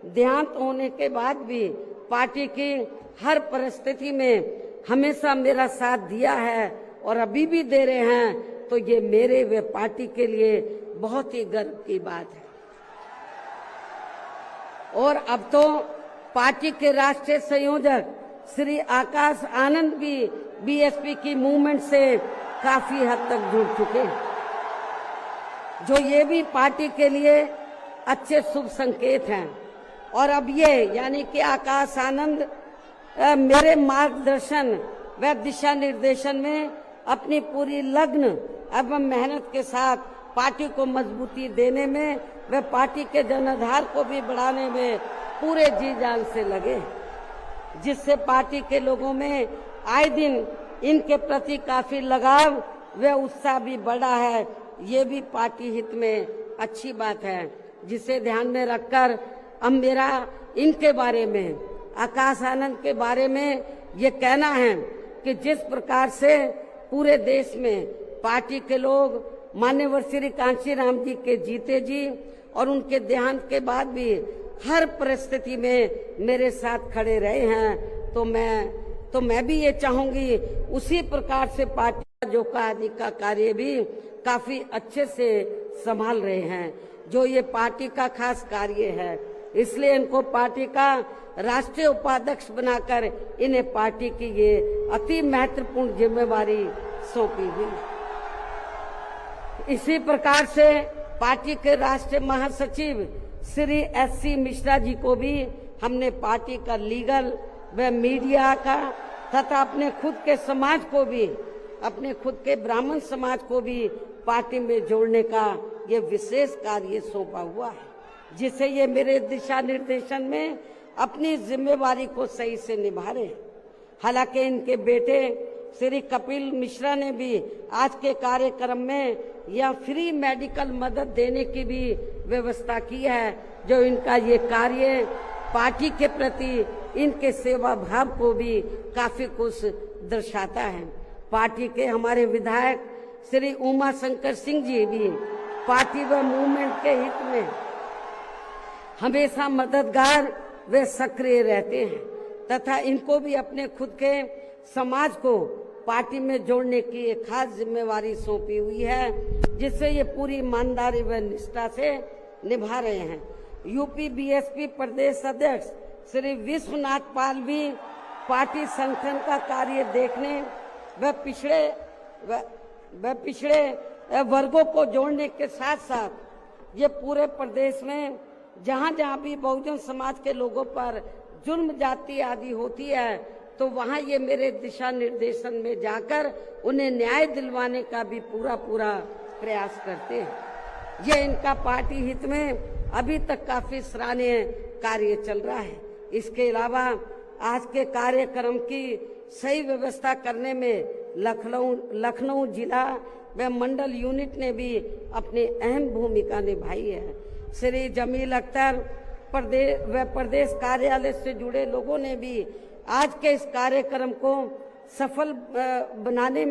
देहांत होने के बाद भी पार्टी की हर परिस्थिति में हमेशा मेरा साथ दिया है और अभी भी दे रहे हैं, तो ये मेरे व पार्टी के लिए बहुत ही गर्व की बात है। और अब तो पार्टी के राष्ट्रीय संयोजक श्री आकाश आनंद भी बीएसपी की मूवमेंट से काफी हद तक जुड़ चुके हैं, जो ये भी पार्टी के लिए अच्छे शुभ संकेत हैं। और अब ये यानी कि आकाश आनंद मेरे मार्गदर्शन व दिशा निर्देशन में अपनी पूरी लगन एवं मेहनत के साथ पार्टी को मजबूती देने में व पार्टी के जनाधार को भी बढ़ाने में पूरे जी जान से लगे, जिससे पार्टी के लोगों में आए दिन इनके प्रति काफी लगाव व उत्साह भी बढ़ा है। ये भी पार्टी हित में अच्छी बात है, जिसे ध्यान में रखकर अब मेरा इनके बारे में, आकाश आनंद के बारे में ये कहना है कि जिस प्रकार से पूरे देश में पार्टी के लोग माननीय श्री कांशीराम जी के जीते जी और उनके देहांत के बाद भी हर परिस्थिति में मेरे साथ खड़े रहे हैं, तो मैं भी ये चाहूंगी उसी प्रकार से पार्टी का जोखा आदि का कार्य भी काफी अच्छे से संभाल रहे हैं, जो ये पार्टी का खास कार्य है। इसलिए इनको पार्टी का राष्ट्रीय उपाध्यक्ष बनाकर इन्हें पार्टी की ये अति महत्वपूर्ण जिम्मेवारी सौंपी हुई। इसी प्रकार से पार्टी के राष्ट्रीय महासचिव श्री एस.सी. मिश्रा जी को भी हमने पार्टी का लीगल व मीडिया का तथा अपने खुद के समाज को भी, अपने खुद के ब्राह्मण समाज को भी पार्टी में जोड़ने का ये विशेष कार्य सौंपा हुआ है, जिसे ये मेरे दिशा निर्देशन में अपनी जिम्मेवारी को सही से निभा रहे हैं। हालांकि इनके बेटे श्री कपिल मिश्रा ने भी आज के कार्यक्रम में यह फ्री मेडिकल मदद देने की भी व्यवस्था की है, जो इनका ये कार्य पार्टी के प्रति इनके सेवा भाव को भी काफी कुछ दर्शाता है। पार्टी के हमारे विधायक श्री उमा शंकर सिंह जी भी पार्टी व मूवमेंट के हित में हमेशा मददगार व सक्रिय रहते हैं तथा इनको भी अपने खुद के समाज को पार्टी में जोड़ने की एक खास जिम्मेवारी सौंपी हुई है, जिससे ये पूरी ईमानदारी व निष्ठा से निभा रहे हैं। यूपी बीएसपी प्रदेश अध्यक्ष श्री विश्वनाथ पाल भी पार्टी संगठन का कार्य देखने व पिछड़े वर्गों को जोड़ने के साथ साथ ये पूरे प्रदेश में जहां जहां भी बहुजन समाज के लोगों पर जुल्म जाति आदि होती है तो वहां ये मेरे दिशा निर्देशन में जाकर उन्हें न्याय दिलवाने का भी पूरा प्रयास करते हैं। ये इनका पार्टी हित में अभी तक काफी सराहनीय कार्य चल रहा है। इसके अलावा आज के कार्यक्रम की सही व्यवस्था करने में लखनऊ जिला व मंडल यूनिट ने भी अपनी अहम भूमिका निभाई है। श्री जमील अख्तर प्रदेश कार्यालय से जुड़े लोगों ने भी आज के इस कार्यक्रम को सफल बनवाने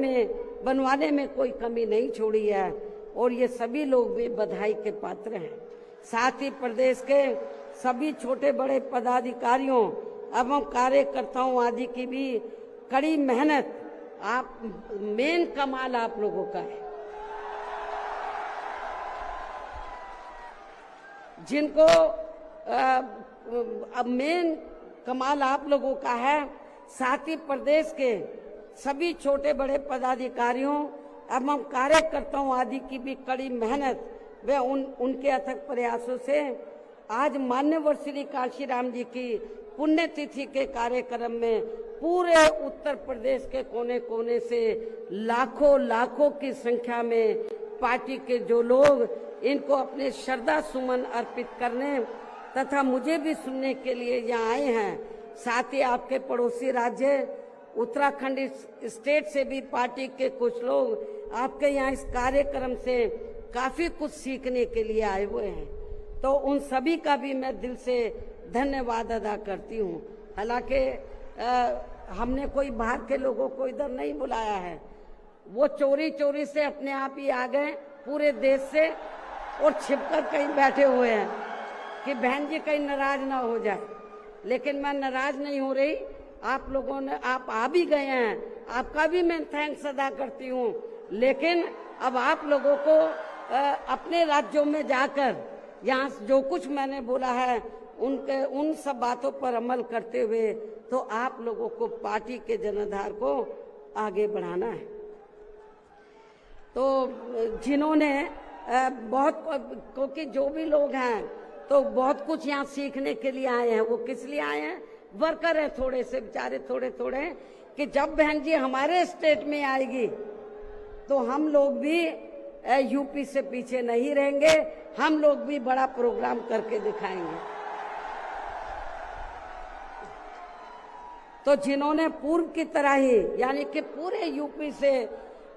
में कोई कमी नहीं छोड़ी है और ये सभी लोग भी बधाई के पात्र हैं। साथ ही प्रदेश के सभी छोटे बड़े पदाधिकारियों एवं कार्यकर्ताओं आदि की भी कड़ी मेहनत मेन कमाल आप लोगों का है, जिनको अब मेन कमाल आप लोगों का है। साथ ही प्रदेश के सभी छोटे बड़े पदाधिकारियों एवं कार्यकर्ताओं आदि की भी कड़ी मेहनत व उनके अथक प्रयासों से आज मान्यवर श्री कांशीराम जी की पुण्यतिथि के कार्यक्रम में पूरे उत्तर प्रदेश के कोने कोने से लाखों की संख्या में पार्टी के जो लोग इनको अपने श्रद्धा सुमन अर्पित करने तथा मुझे भी सुनने के लिए यहाँ आए हैं। साथ ही आपके पड़ोसी राज्य उत्तराखंड स्टेट से भी पार्टी के कुछ लोग आपके यहाँ इस कार्यक्रम से काफी कुछ सीखने के लिए आए हुए हैं, तो उन सभी का भी मैं दिल से धन्यवाद अदा करती हूँ। हालांकि हमने कोई बाहर के लोगों को इधर नहीं बुलाया है, वो चोरी से अपने आप ही आ गए पूरे देश से और छिपकर कहीं बैठे हुए हैं कि बहन जी कहीं नाराज ना हो जाए। लेकिन मैं नाराज नहीं हो रही, आप लोगों ने आप आ भी गए हैं, आपका भी मैं थैंक्स अदा करती हूँ। लेकिन अब आप लोगों को अपने राज्यों में जाकर यहाँ जो कुछ मैंने बोला है उन सब बातों पर अमल करते हुए तो आप लोगों को पार्टी के जनाधार को आगे बढ़ाना है। तो जिन्होंने बहुत, क्योंकि जो भी लोग हैं तो बहुत कुछ यहाँ सीखने के लिए आए हैं। वो किस लिए आए हैं? वर्कर है थोड़े से बेचारे थोड़े कि जब बहन जी हमारे स्टेट में आएगी तो हम लोग भी यूपी से पीछे नहीं रहेंगे, हम लोग भी बड़ा प्रोग्राम करके दिखाएंगे। तो जिन्होंने पूर्व की तरह ही यानी कि पूरे यूपी से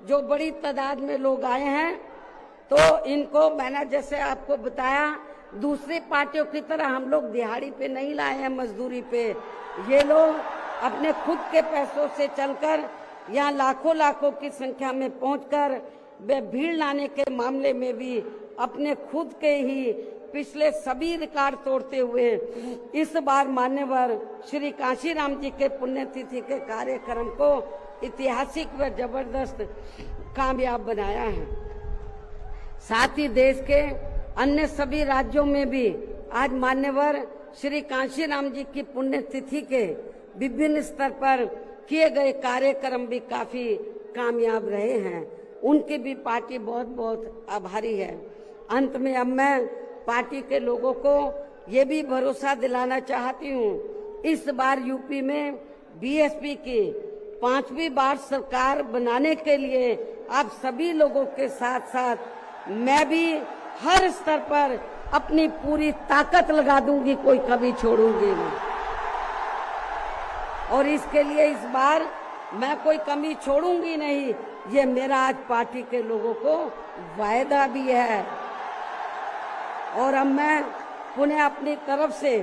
जो बड़ी तादाद में लोग आए हैं तो इनको मैंने जैसे आपको बताया दूसरी पार्टियों की तरह हम लोग दिहाड़ी पे नहीं लाए हैं, मजदूरी पे। ये लोग अपने खुद के पैसों से चलकर यहाँ लाखों की संख्या में पहुंचकर वे भीड़ लाने के मामले में भी अपने खुद के ही पिछले सभी रिकॉर्ड तोड़ते हुए इस बार मान्यवर श्री कांशीराम जी के पुण्यतिथि के कार्यक्रम को ऐतिहासिक व जबरदस्त कामयाब बनाया है। साथ ही देश के अन्य सभी राज्यों में भी आज मान्यवर श्री कांशीराम जी की पुण्यतिथि के विभिन्न स्तर पर किए गए कार्यक्रम भी काफी कामयाब रहे हैं। उनकी भी पार्टी बहुत आभारी है। अंत में अब मैं पार्टी के लोगों को ये भी भरोसा दिलाना चाहती हूँ, इस बार यूपी में बीएसपी की 5वीं बार सरकार बनाने के लिए आप सभी लोगों के साथ साथ मैं भी हर स्तर पर अपनी पूरी ताकत लगा दूंगी, कोई कभी छोड़ूंगी नहीं। और इसके लिए इस बार मैं कोई कमी छोड़ूंगी नहीं, ये मेरा आज पार्टी के लोगों को वायदा भी है। और अब मैं पुनः अपनी तरफ से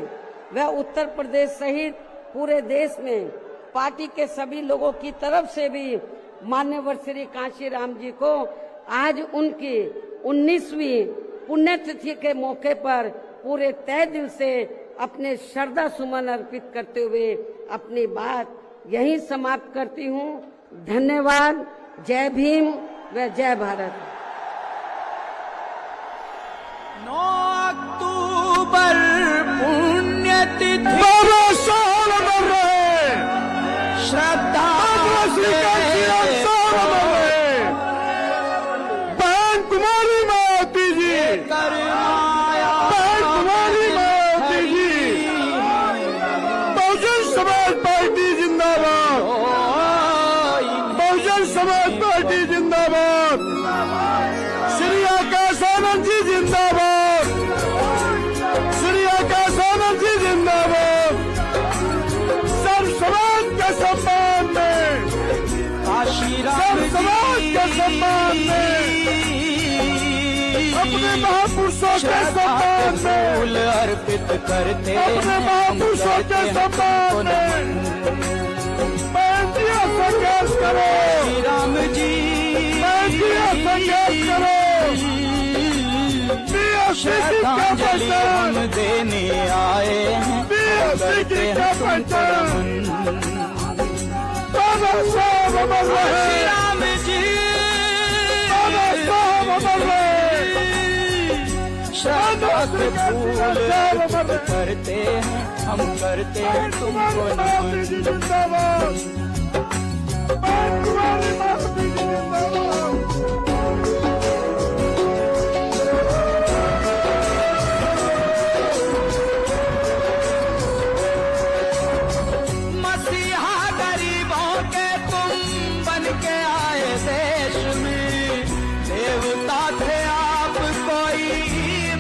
व उत्तर प्रदेश सहित पूरे देश में पार्टी के सभी लोगों की तरफ से भी मान्यवर श्री कांशीराम जी को आज उनकी 19वीं पुण्यतिथि के मौके पर पूरे तहे दिल से अपने श्रद्धा सुमन अर्पित करते हुए अपनी बात यहीं समाप्त करती हूँ। धन्यवाद। जय भीम व जय भारत। 9 अक्टूबर पुण्यतिथि श्रद्धा बहन कुमारी मावती जी, बहन कुमारी मावती जी, बहुजन समाज पार्टी जिंदाबाद, बहुजन समाज पार्टी जिंदाबाद, श्री आकाश आनंद जी जिंदाबाद, श्री आकाश आनंद जी जिंदाबाद। सर्व समाज के सम्मान में, सर्व समाज के सम्मान में, अपने महापुरुषों के सम्मान में, फूल अर्पित करते अपने महापुरुषों के सम्मान में बेटियां संघर्ष करो, राम जी बेटियां संघर्ष करो। श्रद्धांजलि हम देने आए हैं, करते हैं तुमको नमन। बाबा साहब अमर रहे, राम जी बाबा साहब अमर रहे, श्रद्धा के फूल अर्पित करते हैं, हम करते हैं तुमको नमन। जिंदाबाद, बहन कुमारी मावती जी जिंदाबाद। मसीहा गरीबों के तुम बन के आए देश में, देवता थे आप कोई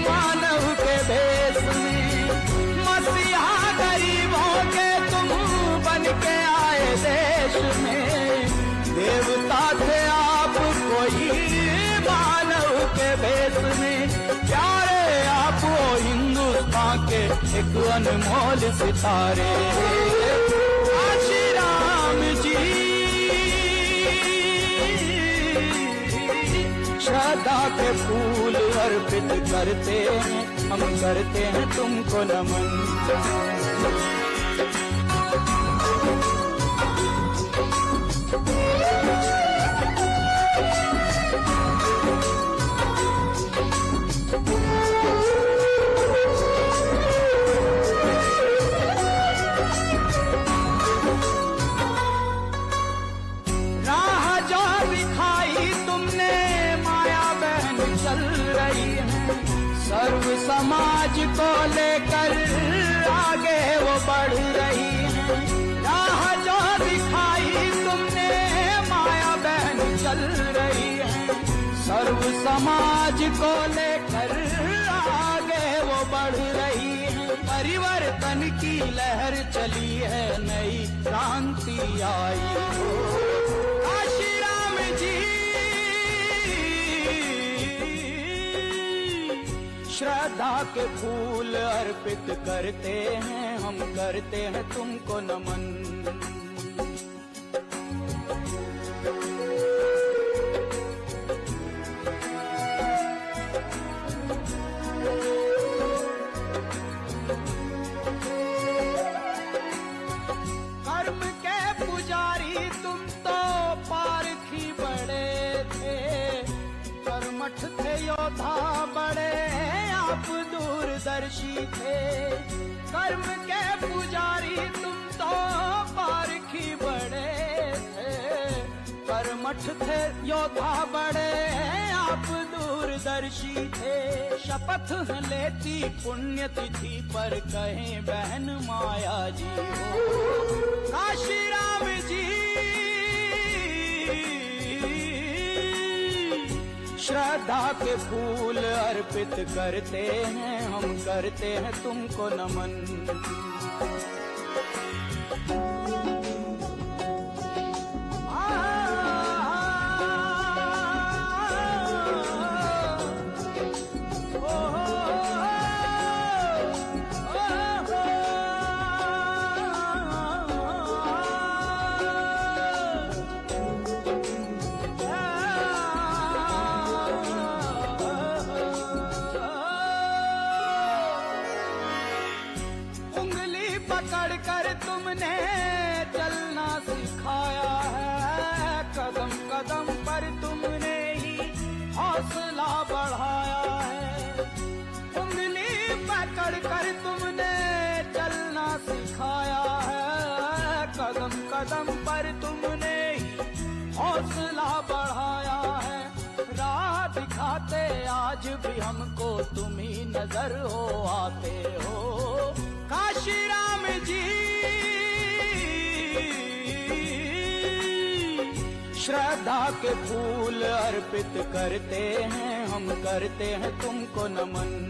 मानव के भेष में। मसीहा गरीबों के तुम बन के आए देश में, देवता थे आप कोई मानव के भेष में। प्यारे आप हो हिंदुस्तान के एक अनमोल सितारे, कांशीराम जी। श्रद्धा के फूल अर्पित करते हैं, हम करते हैं तुमको नमन। राह जो दिखाई तुमने माया बहन चल रही है, सर्व समाज को लेकर आगे वो बढ़ रही है। राह जो दिखाई तुमने माया बहन चल रही है, सर्व समाज को लेकर आगे वो बढ़ रही है। परिवर्तन की लहर चली है, नई क्रांति आई हो। कांशीराम जी श्रद्धा के फूल अर्पित करते हैं, हम करते हैं तुमको नमन। कर्म के पुजारी तुम तो पारखी बड़े थे, कर्मठ थे योद्धा बड़े आप दूरदर्शी थे। कर्म के पुजारी तुम तो पारखी बड़े थे, कर्मठ थे योद्धा बड़े आप दूरदर्शी थे। शपथ लेती पुण्यतिथि पर कहें बहन माया जी हो। कांशीराम जी श्रद्धा के फूल अर्पित करते हैं, हम करते हैं तुमको नमन। कदम कदम पर तुमने हौसला बढ़ाया है, राह दिखाते आज भी हमको तुम ही नजर हो आते हो। काशी राम जी श्रद्धा के फूल अर्पित करते हैं, हम करते हैं तुमको नमन।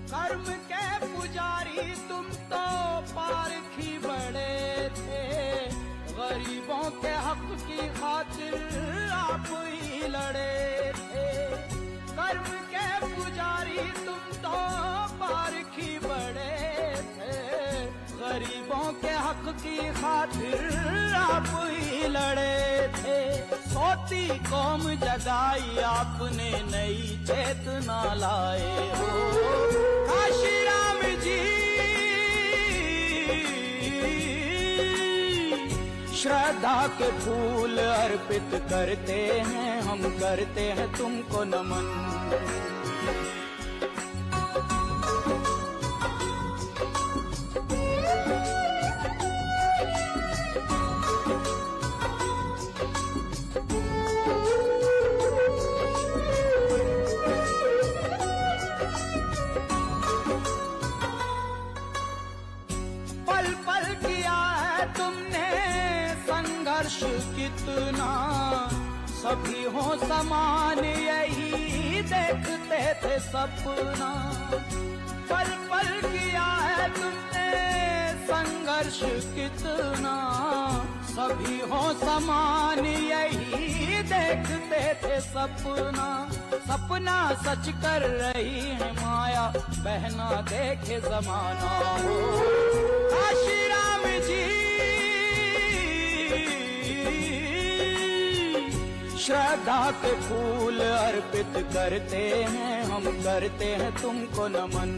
कर्म के पुजारी तुम तो पारखी बड़े थे, गरीबों के हक की खातिर आप ही लड़े थे। कर्म के पुजारी तुम तो पारखी बड़े थे, गरीबों के हक की खातिर आप ही लड़े थे। सोती कौम जगाई आपने, नई चेतना लाए हो। काशी राम जी श्रद्धा के फूल अर्पित करते हैं, हम करते हैं तुमको नमन। पल पल किया है तुमने संघर्ष कितना, सभी हो समान यही देखते थे सपना। पल पल किया है तुमने संघर्ष कितना, सभी हो समान यही देखते थे सपना। सपना सच कर रही है माया, बहना देखे जमाना हो। काशी राम जी श्रद्धा के फूल अर्पित करते हैं, हम करते हैं तुमको नमन।